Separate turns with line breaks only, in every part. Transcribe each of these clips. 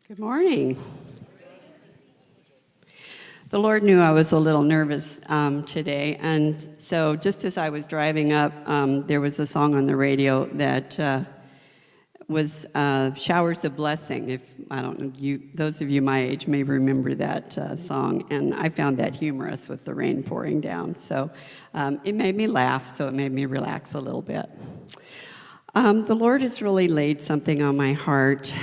Good morning. The Lord knew I was a little nervous today, and so just as I was driving up, there was a song on the radio that was "Showers of Blessing." If I don't know, those of you my age may remember that song, and I found that humorous with the rain pouring down. So it made me laugh, so it made me relax a little bit. The Lord has really laid something on my heart.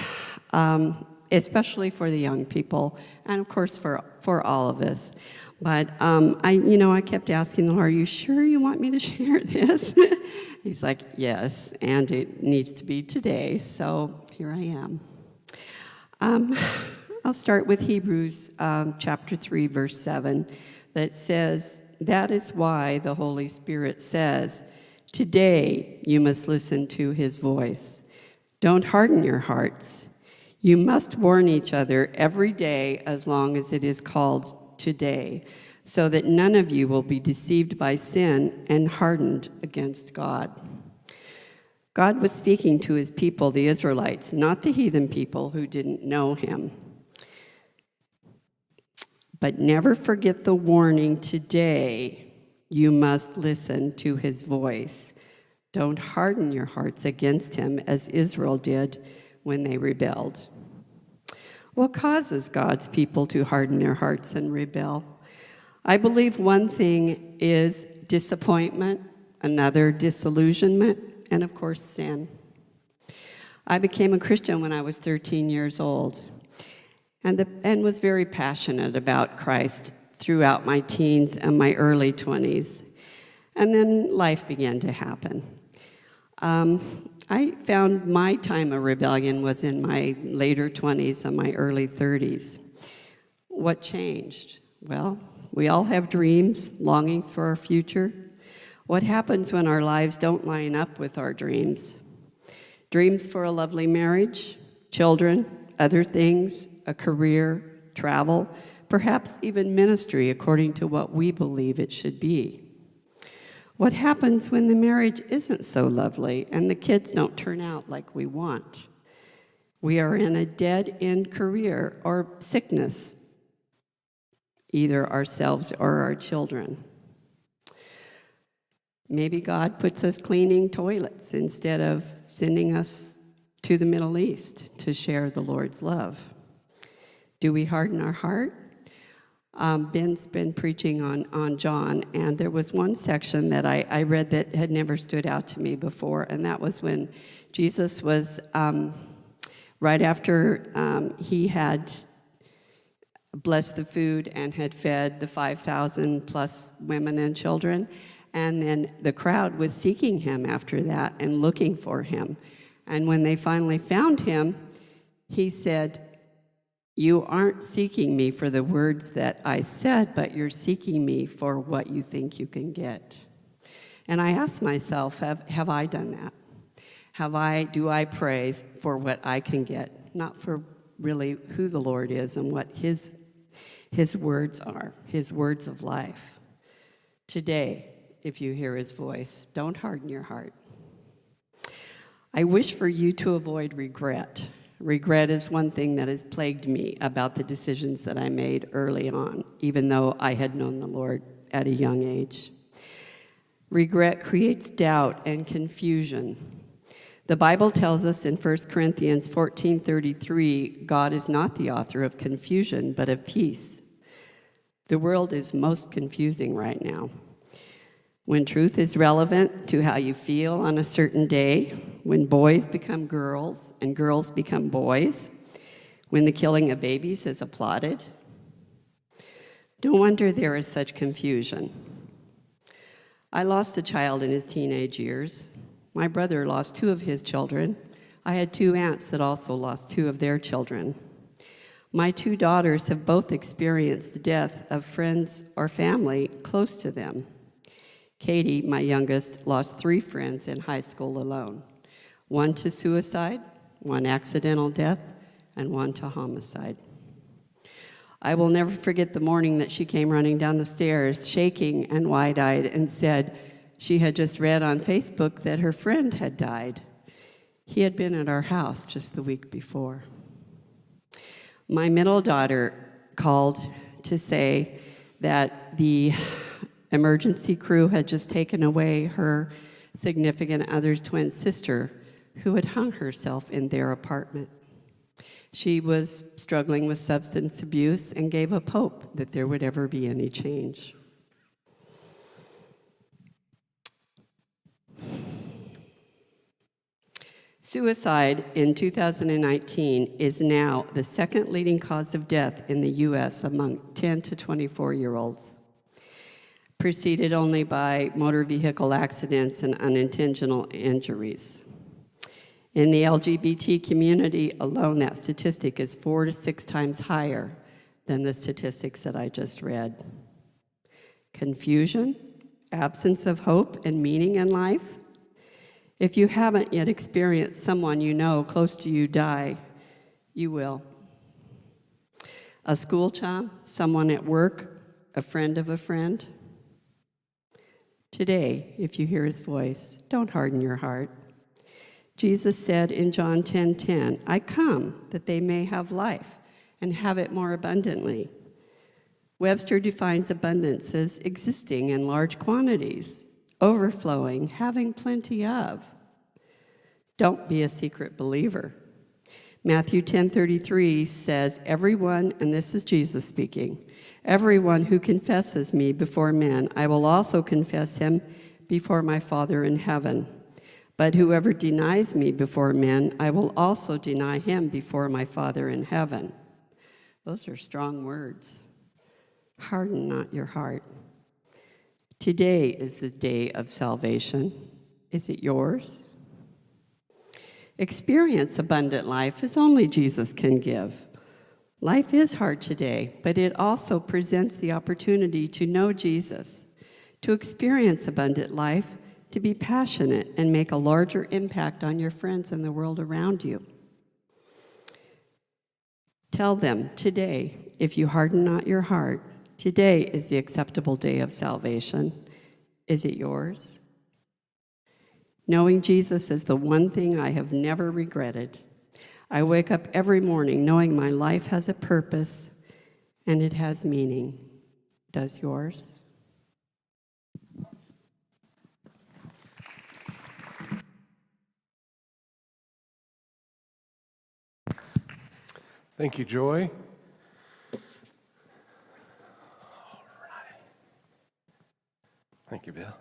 Especially for the young people, and of course for all of us. But I kept asking the Lord, "Are you sure you want me to share this?" He's like, "Yes, and it needs to be today." So here I am. I'll start with Hebrews chapter 3, verse 7, that says, "That is why the Holy Spirit says, 'Today you must listen to his voice. Don't harden your hearts. You must warn each other every day as long as it is called today, so that none of you will be deceived by sin and hardened against God.'" God was speaking to his people, the Israelites, not the heathen people who didn't know him. But never forget the warning today. You must listen to his voice. Don't harden your hearts against him as Israel did when they rebelled. What causes God's people to harden their hearts and rebel? I believe one thing is disappointment, another disillusionment, and of course sin. I became a Christian when I was 13 years old and was very passionate about Christ throughout my teens and my early 20s. And then life began to happen. I found my time of rebellion was in my later 20s and my early 30s. What changed? Well, we all have dreams, longings for our future. What happens when our lives don't line up with our dreams? Dreams for a lovely marriage, children, other things, a career, travel, perhaps even ministry according to what we believe it should be. What happens when the marriage isn't so lovely and the kids don't turn out like we want? We are in a dead-end career or sickness, either ourselves or our children. Maybe God puts us cleaning toilets instead of sending us to the Middle East to share the Lord's love. Do we harden our heart? Ben's been preaching on John, and there was one section that I read that had never stood out to me before, and that was when Jesus was, right after he had blessed the food and had fed the 5,000 plus women and children, and then the crowd was seeking him after that and looking for him. And when they finally found him, he said, "You aren't seeking me for the words that I said, but you're seeking me for what you think you can get." And I asked myself, have I done that? Do I pray for what I can get, not for really who the Lord is and what his words are, his words of life? Today, if you hear his voice, don't harden your heart. I wish for you to avoid regret. Regret is one thing that has plagued me about the decisions that I made early on, even though I had known the Lord at a young age. Regret creates doubt and confusion. The Bible tells us in 1 Corinthians 14:33, God is not the author of confusion, but of peace. The world is most confusing right now. When truth is relevant to how you feel on a certain day, when boys become girls and girls become boys, when the killing of babies is applauded. No wonder there is such confusion. I lost a child in his teenage years. My brother lost 2 of his children. I had 2 aunts that also lost 2 of their children. My 2 daughters have both experienced the death of friends or family close to them. Katie, my youngest, lost 3 friends in high school alone. 1 to suicide, 1 accidental death, and 1 to homicide. I will never forget the morning that she came running down the stairs, shaking and wide-eyed, and said she had just read on Facebook that her friend had died. He had been at our house just the week before. My middle daughter called to say that the emergency crew had just taken away her significant other's twin sister who had hung herself in their apartment. She was struggling with substance abuse and gave up hope that there would ever be any change. Suicide in 2019 is now the second leading cause of death in the U.S. among 10 to 24-year-olds, preceded only by motor vehicle accidents and unintentional injuries. In the LGBT community alone, that statistic is 4 to 6 times higher than the statistics that I just read. Confusion, absence of hope and meaning in life. If you haven't yet experienced someone you know close to you die, you will. A school chum, someone at work, a friend of a friend. Today, if you hear his voice, don't harden your heart. Jesus said in John 10:10, I come that they may have life and have it more abundantly. Webster defines abundance as existing in large quantities, overflowing, having plenty of. Don't be a secret believer. Matthew 10:33 says, everyone, and this is Jesus speaking, everyone who confesses me before men, I will also confess him before my Father in heaven. But whoever denies me before men, I will also deny him before my Father in heaven. Those are strong words. Harden not your heart. Today is the day of salvation. Is it yours? Experience abundant life as only Jesus can give. Life is hard today, but it also presents the opportunity to know Jesus, to experience abundant life, to be passionate and make a larger impact on your friends and the world around you. Tell them today, if you harden not your heart, today is the acceptable day of salvation. Is it yours? Knowing Jesus is the one thing I have never regretted. I wake up every morning knowing my life has a purpose and it has meaning. Does yours?
Thank you, Joy. All right. Thank you, Bill.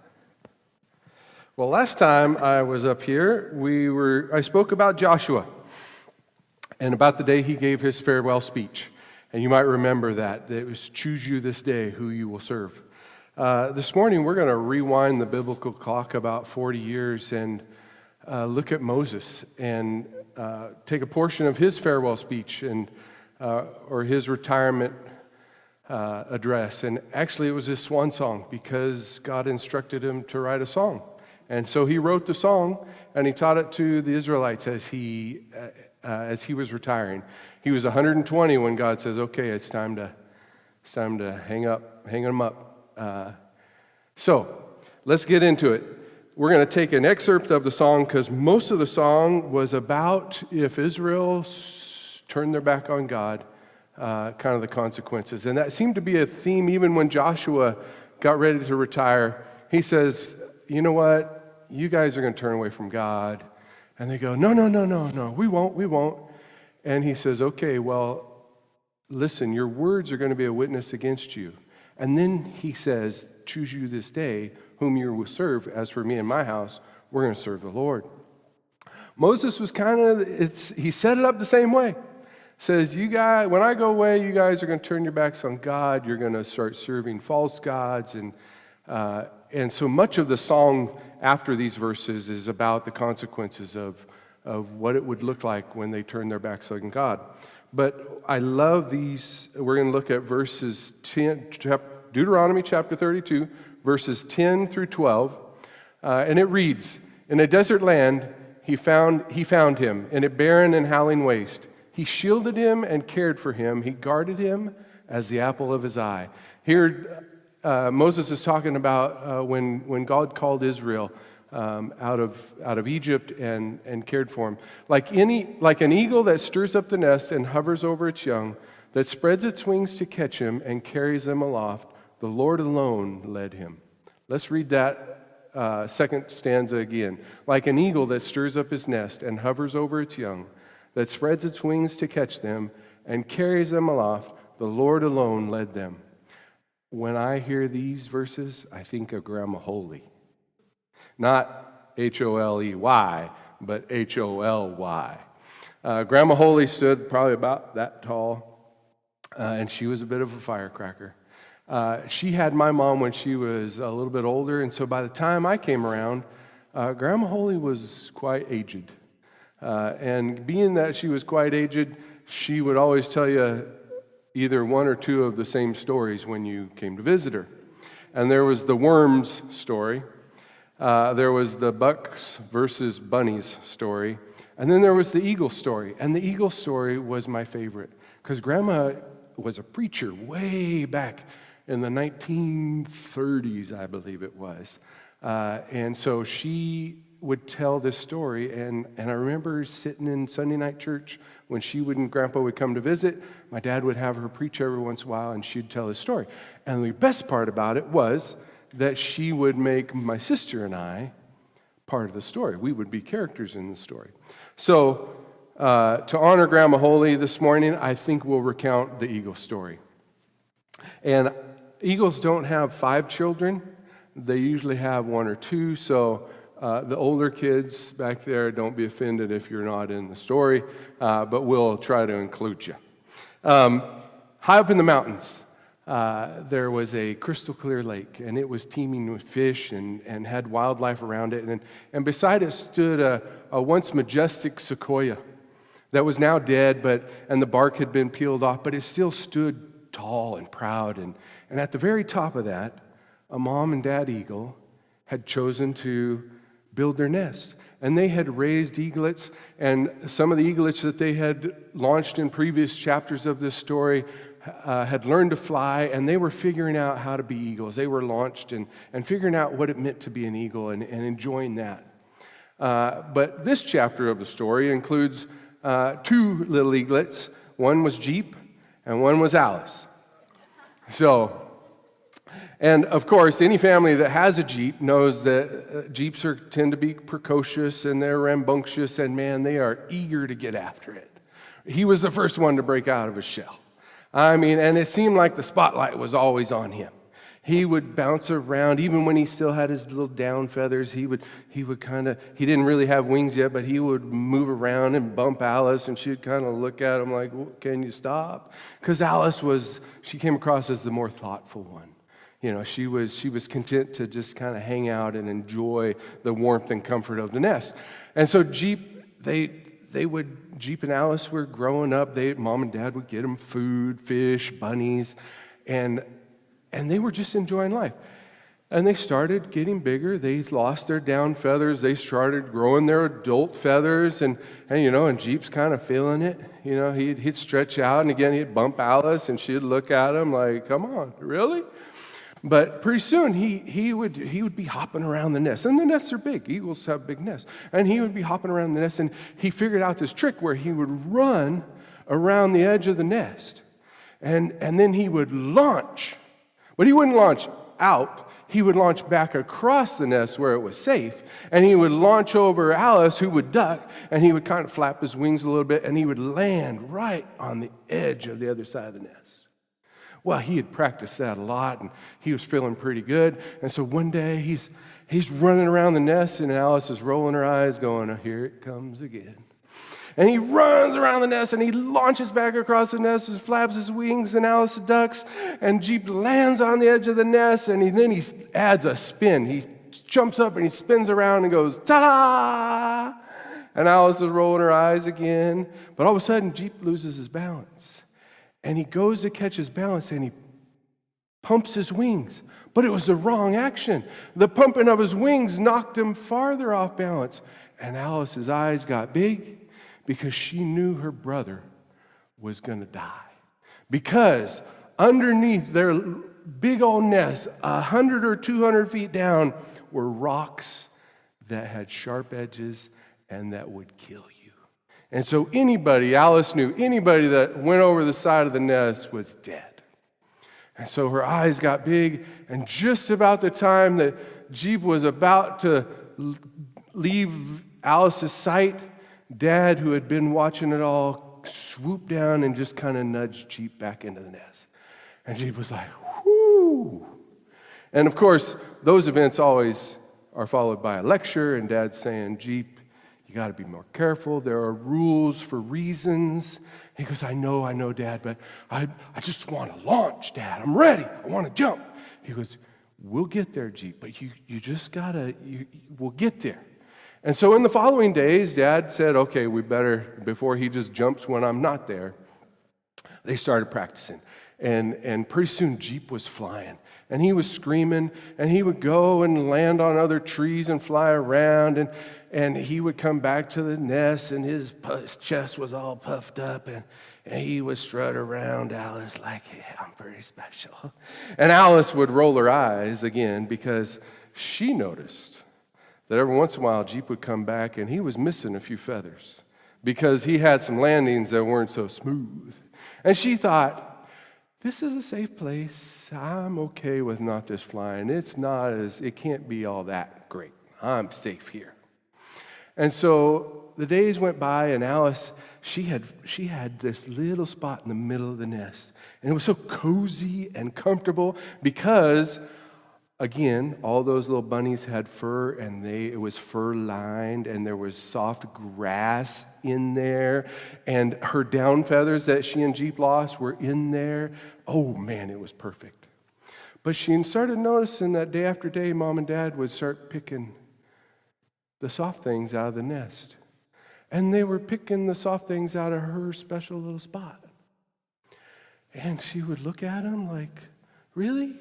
Well, last time I was up here, I spoke about Joshua and about the day he gave his farewell speech. And you might remember that. It was, choose you this day who you will serve. This morning, we're going to rewind the biblical clock about 40 years and look at Moses and take a portion of his farewell speech and or his retirement address. And actually, it was his swan song because God instructed him to write a song. And so he wrote the song and he taught it to the Israelites as he was retiring. He was 120 when God says, "Okay, it's time to hang him up." So let's get into it. We're going to take an excerpt of the song because most of the song was about if Israel turned their back on God, kind of the consequences. And that seemed to be a theme even when Joshua got ready to retire. He says, you know what? You guys are going to turn away from God. And they go, no, we won't. And he says, okay, well, listen, your words are going to be a witness against you. And then he says, choose you this day whom you will serve. As for me and my house, we're going to serve the Lord. Moses was he set it up the same way. Says, you guys, when I go away, you guys are going to turn your backs on God. You're going to start serving false gods. And so much of the song after these verses is about the consequences of what it would look like when they turn their backs on God. But I love these. We're going to look at verses 10, Deuteronomy chapter 32, verses 10 through 12, and it reads, in a desert land he found him, in a barren and howling waste. He shielded him and cared for him. He guarded him as the apple of his eye. Here, Moses is talking about when God called Israel out of Egypt and cared for him. Like an eagle that stirs up the nest and hovers over its young, that spreads its wings to catch him and carries them aloft, the Lord alone led him. Let's read that second stanza again. Like an eagle that stirs up his nest and hovers over its young, that spreads its wings to catch them and carries them aloft, the Lord alone led them. When I hear these verses, I think of Grandma Holy. Not Holey, but Holy. Grandma Holy stood probably about that tall, and she was a bit of a firecracker. She had my mom when she was a little bit older, and so by the time I came around, Grandma Holy was quite aged. And being that she was quite aged, she would always tell you either one or two of the same stories when you came to visit her. And there was the worms story. There was the bucks versus bunnies story. And then there was the eagle story. And the eagle story was my favorite because Grandma was a preacher way back in the 1930s, I believe it was. And so she would tell this story, and I remember sitting in Sunday night church when she and Grandpa would come to visit. My dad would have her preach every once in a while, and she'd tell his story. And the best part about it was that she would make my sister and I part of the story. We would be characters in the story. So to honor Grandma Holy this morning, I think we'll recount the eagle story. And eagles don't have 5 children. They usually have 1 or 2, so the older kids back there, don't be offended if you're not in the story, but we'll try to include you. High up in the mountains, there was a crystal clear lake, and it was teeming with fish and had wildlife around it. And beside it stood a once majestic sequoia that was now dead, and the bark had been peeled off, but it still stood tall and proud. And at the very top of that, a mom and dad eagle had chosen to build their nest. And they had raised eaglets, and some of the eaglets that they had launched in previous chapters of this story had learned to fly, and they were figuring out how to be eagles. They were launched and figuring out what it meant to be an eagle and enjoying that. But this chapter of the story includes 2 little eaglets. One was Jeep, and one was Alice. And of course, any family that has a Jeep knows that Jeeps tend to be precocious and they're rambunctious, and man, they are eager to get after it. He was the first one to break out of his shell. And it seemed like the spotlight was always on him. He would bounce around, even when he still had his little down feathers. He didn't really have wings yet, but he would move around and bump Alice, and she'd kind of look at him like, well, can you stop? Because Alice she came across as the more thoughtful one. She was content to just kind of hang out and enjoy the warmth and comfort of the nest. And so Jeep and Alice were growing up. Mom and Dad would get them food, fish, bunnies, and they were just enjoying life. And they started getting bigger. They lost their down feathers. They started growing their adult feathers, and Jeep's kind of feeling it. He'd stretch out, and again he'd bump Alice, and she'd look at him like, "Come on, really?" But pretty soon he would be hopping around the nest, and the nests are big. Eagles have big nests, and he would be hopping around the nest, and he figured out this trick where he would run around the edge of the nest, and then he would launch, but he wouldn't launch out. He would launch back across the nest where it was safe, and he would launch over Alice, who would duck, and he would kind of flap his wings a little bit, and he would land right on the edge of the other side of the nest. Well, he had practiced that a lot, and he was feeling pretty good. And so one day, he's running around the nest, and Alice is rolling her eyes, going, "Oh, here it comes again." And he runs around the nest, and he launches back across the nest, and flaps his wings, and Alice ducks, and Jeep lands on the edge of the nest, and then he adds a spin. He jumps up, and he spins around and goes, "Ta-da!" And Alice is rolling her eyes again. But all of a sudden, Jeep loses his balance. And he goes to catch his balance, and he pumps his wings. But it was the wrong action. The pumping of his wings knocked him farther off balance. And Alice's eyes got big because she knew her brother was going to die. Because underneath their big old nest, 100 or 200 feet down, were rocks that had sharp edges and that would kill you. And so Alice knew, anybody that went over the side of the nest was dead. And so her eyes got big, and just about the time that Jeep was about to leave Alice's sight, Dad, who had been watching it all, swooped down and just kind of nudged Jeep back into the nest. And Jeep was like, whoo! And of course, those events always are followed by a lecture, and Dad's saying, Jeep, you got to be more careful. There are rules for reasons. He goes, I know, Dad, but I just want to launch, Dad. I'm ready. I want to jump. He goes, we'll get there, Jeep, but you just got to, we'll get there. And so in the following days, Dad said, okay, we better, before he just jumps when I'm not there, they started practicing. And pretty soon Jeep was flying. And he was screaming, and he would go and land on other trees and fly around, and he would come back to the nest, and his chest was all puffed up, and he would strut around Alice like, yeah, I'm pretty special. And Alice would roll her eyes again because she noticed that every once in a while Jeep would come back, and he was missing a few feathers because he had some landings that weren't so smooth. And she thought, this is a safe place. I'm okay with not this flying. It can't be all that great. I'm safe here. And so the days went by, and Alice, she had this little spot in the middle of the nest. And it was so cozy and comfortable because, again, all those little bunnies had fur, and it was fur-lined, and there was soft grass in there, and her down feathers that she and Jeep lost were in there. Oh, man, it was perfect. But she started noticing that day after day, Mom and Dad would start picking the soft things out of the nest. And they were picking the soft things out of her special little spot. And she would look at them like, really?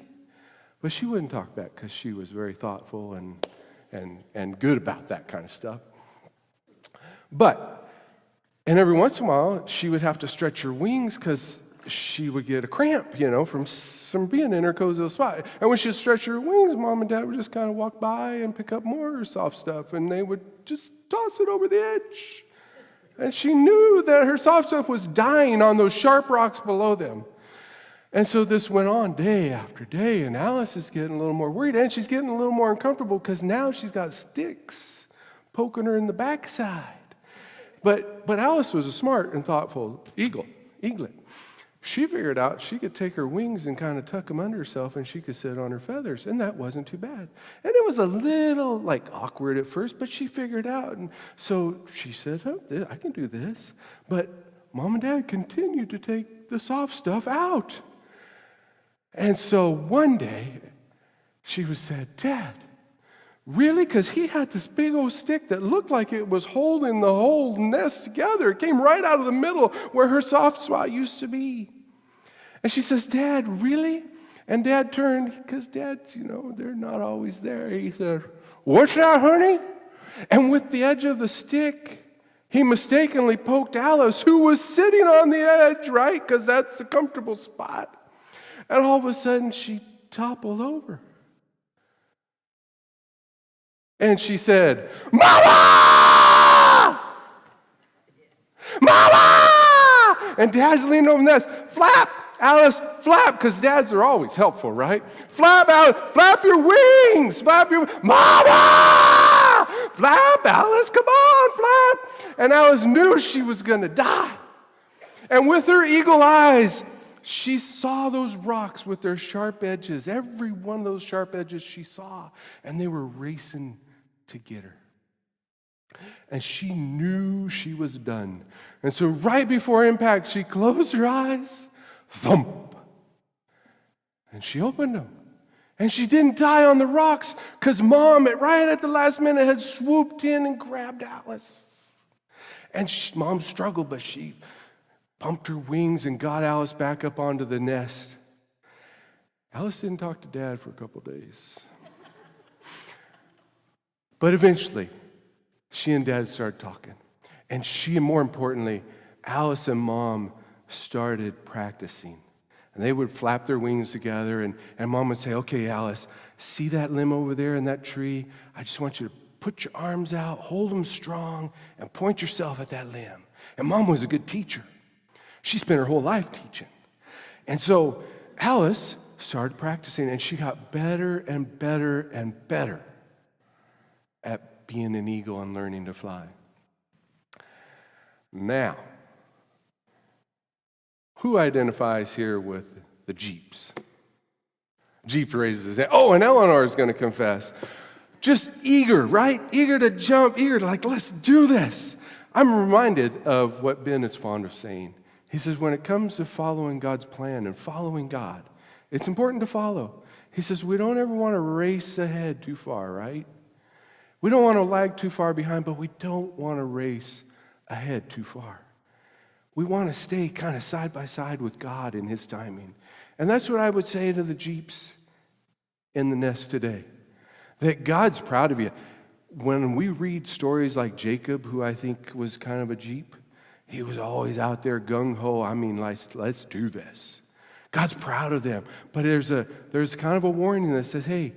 But she wouldn't talk back because she was very thoughtful and good about that kind of stuff. And every once in a while, she would have to stretch her wings because she would get a cramp, from being in her cozy little spot. And when she'd stretch her wings, Mom and Dad would just kind of walk by and pick up more soft stuff, and they would just toss it over the edge. And she knew that her soft stuff was dying on those sharp rocks below them. And so this went on day after day, and Alice is getting a little more worried, and she's getting a little more uncomfortable because now she's got sticks poking her in the backside. But Alice was a smart and thoughtful eaglet. She figured out she could take her wings and kind of tuck them under herself, and she could sit on her feathers, and that wasn't too bad. And it was a little awkward at first, but she figured out. And so she said, oh, I can do this. But Mom and Dad continued to take the soft stuff out. And so one day, she said, Dad, really? Because he had this big old stick that looked like it was holding the whole nest together. It came right out of the middle where her soft spot used to be. And she says, Dad, really? And Dad turned, because dads, they're not always there. He said, what's that, honey? And with the edge of the stick, he mistakenly poked Alice, who was sitting on the edge, right? Because that's a comfortable spot. And all of a sudden, she toppled over. And she said, Mama! Mama! And Dad's leaning over the nest. Flap, Alice, flap, because dads are always helpful, right? Flap, Alice, flap your wings. Mama! Flap, Alice, come on, flap. And Alice knew she was going to die. And with her eagle eyes, she saw those rocks with their sharp edges. Every one of those sharp edges she saw. And they were racing to get her. And she knew she was done. And so right before impact, she closed her eyes. Thump. And she opened them. And she didn't die on the rocks because Mom, right at the last minute, had swooped in and grabbed Alice. And Mom struggled, but she pumped her wings and got Alice back up onto the nest. Alice didn't talk to Dad for a couple days. But eventually, she and Dad started talking. And more importantly, Alice and Mom started practicing. And they would flap their wings together, and Mom would say, okay, Alice, see that limb over there in that tree? I just want you to put your arms out, hold them strong, and point yourself at that limb. And Mom was a good teacher. She spent her whole life teaching. And so Alice started practicing, and she got better and better and better at being an eagle and learning to fly. Now, who identifies here with the Jeeps? Jeep raises his hand. Oh, and Eleanor is going to confess. Just eager, right? Eager to jump, eager to let's do this. I'm reminded of what Ben is fond of saying. He says, when it comes to following God's plan and following God, it's important to follow. He says, we don't ever want to race ahead too far, right? We don't want to lag too far behind, but we don't want to race ahead too far. We want to stay kind of side by side with God in His timing. And that's what I would say to the Jeeps in the nest today. That God's proud of you. When we read stories like Jacob, who I think was kind of a Jeep, he was always out there gung-ho. I mean, let's do this. God's proud of them. But there's kind of a warning that says, hey,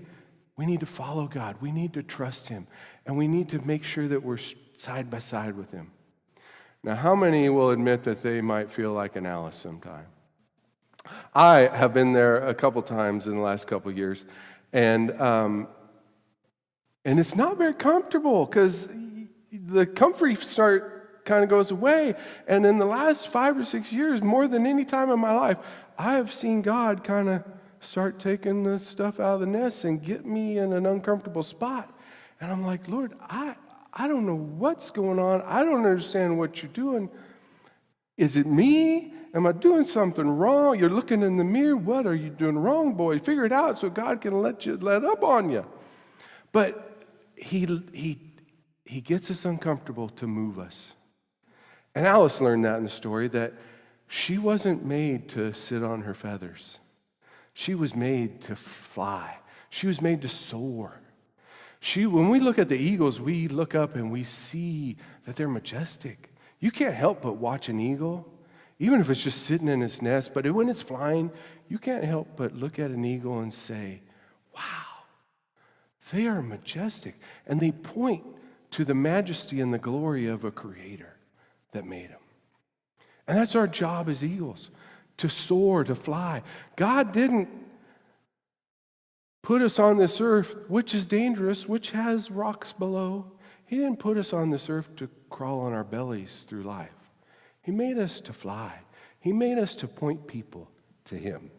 we need to follow God. We need to trust Him. And we need to make sure that we're side by side with Him. Now, how many will admit that they might feel like an Alice sometime? I have been there a couple times in the last couple of years, and it's not very comfortable because the comfort kind of goes away. And in the last 5 or 6 years, more than any time in my life, I have seen God kind of start taking the stuff out of the nest and get me in an uncomfortable spot. And I'm like, Lord, I don't know what's going on. I don't understand what you're doing. Is it me? Am I doing something wrong? You're looking in the mirror. What are you doing wrong, boy? Figure it out so God can let up on you. But he gets us uncomfortable to move us. And Alice learned that in the story, that she wasn't made to sit on her feathers. She was made to fly. She was made to soar. When we look at the eagles, we look up and we see that they're majestic. You can't help but watch an eagle, even if it's just sitting in its nest. But when it's flying, you can't help but look at an eagle and say, wow, they are majestic. And they point to the majesty and the glory of a creator that made them. And that's our job as eagles, to soar, to fly. God didn't put us on this earth, which is dangerous, which has rocks below. He didn't put us on this earth to crawl on our bellies through life. He made us to fly. He made us to point people to Him.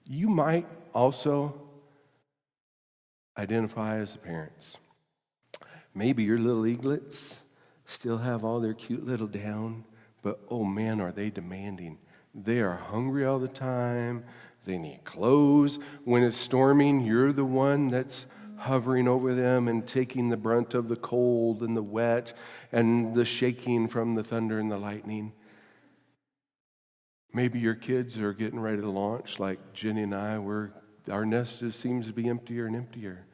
You might also identify as parents. Maybe your little eaglets still have all their cute little down, but oh man, are they demanding. They are hungry all the time. They need clothes. When it's storming, you're the one that's hovering over them and taking the brunt of the cold and the wet and the shaking from the thunder and the lightning. Maybe your kids are getting ready to launch like Jenny and I. Our nest just seems to be emptier and emptier.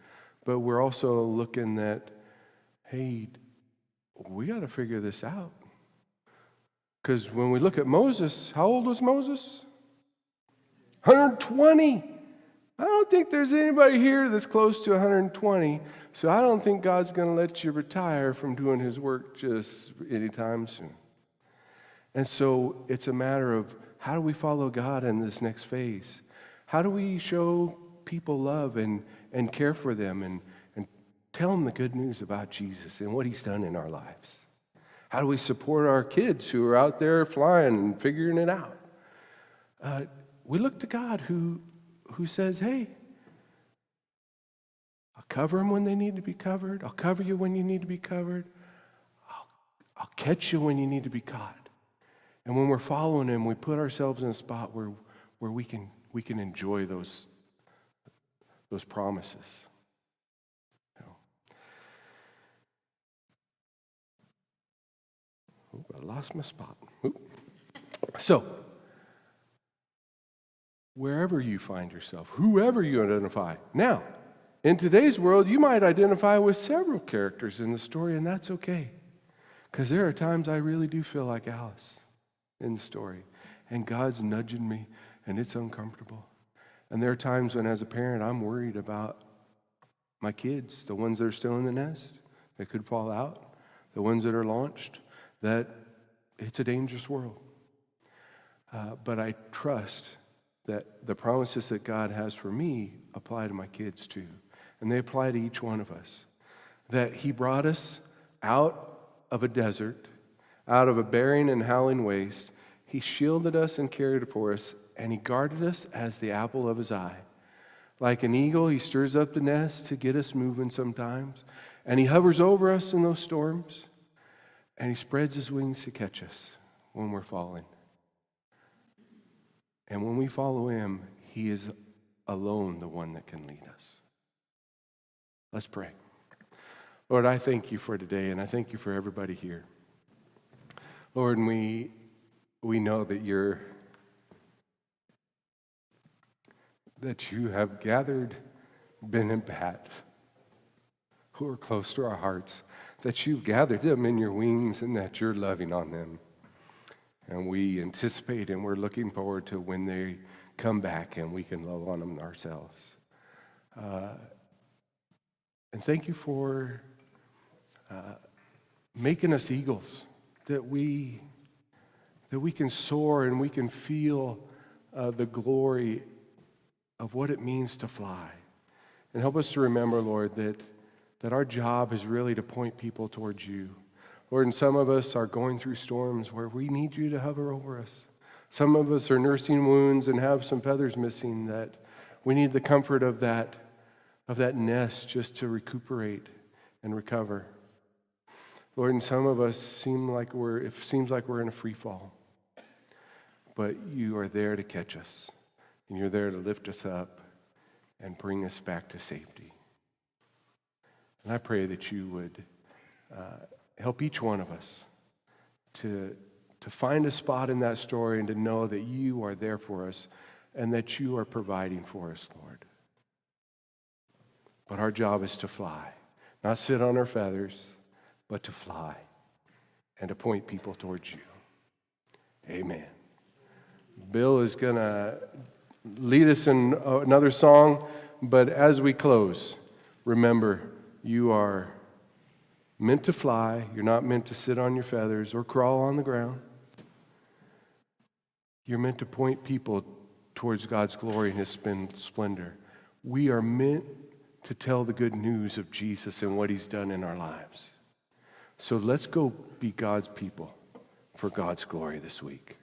But we're also looking at, hey, we got to figure this out. Because when we look at Moses, how old was Moses? 120. I don't think there's anybody here that's close to 120, so I don't think God's going to let you retire from doing His work just anytime soon. And so it's a matter of, how do we follow God in this next phase? How do we show people love and care for them and tell them the good news about Jesus and what He's done in our lives? How do we support our kids who are out there flying and figuring it out? We look to God who says, hey, I'll cover them when they need to be covered. I'll cover you when you need to be covered. I'll catch you when you need to be caught. And when we're following Him, we put ourselves in a spot where we can enjoy those promises. I lost my spot. So, wherever you find yourself, whoever you identify. Now, in today's world, you might identify with several characters in the story, and that's okay. Because there are times I really do feel like Alice in the story, and God's nudging me, and it's uncomfortable. And there are times when, as a parent, I'm worried about my kids, the ones that are still in the nest, that could fall out, the ones that are launched, that it's a dangerous world. But I trust that the promises that God has for me apply to my kids too. And they apply to each one of us. That He brought us out of a desert, out of a barren and howling waste. He shielded us and cared for us, and He guarded us as the apple of His eye. Like an eagle, He stirs up the nest to get us moving sometimes. And He hovers over us in those storms. And He spreads His wings to catch us when we're falling. And when we follow Him, He is alone the one that can lead us. Let's pray. Lord, I thank You for today, and I thank You for everybody here. Lord, and we know that You have gathered Ben and Pat, who are close to our hearts, that You've gathered them in Your wings and that You're loving on them. And we anticipate and we're looking forward to when they come back and we can love on them ourselves. And thank You for making us eagles, that we can soar and we can feel the glory of what it means to fly. And help us to remember, Lord, that our job is really to point people towards You. Lord, and some of us are going through storms where we need You to hover over us. Some of us are nursing wounds and have some feathers missing, that we need the comfort of that nest just to recuperate and recover. Lord, and some of us it seems like we're in a free fall. But You are there to catch us, and You're there to lift us up and bring us back to safety. And I pray that You would help each one of us to find a spot in that story and to know that You are there for us and that You are providing for us, Lord. But our job is to fly, not sit on our feathers, but to fly and to point people towards You. Amen. Bill is going to lead us in another song, but as we close, remember, you are meant to fly. You're not meant to sit on your feathers or crawl on the ground. You're meant to point people towards God's glory and His splendor. We are meant to tell the good news of Jesus and what He's done in our lives. So let's go be God's people for God's glory this week.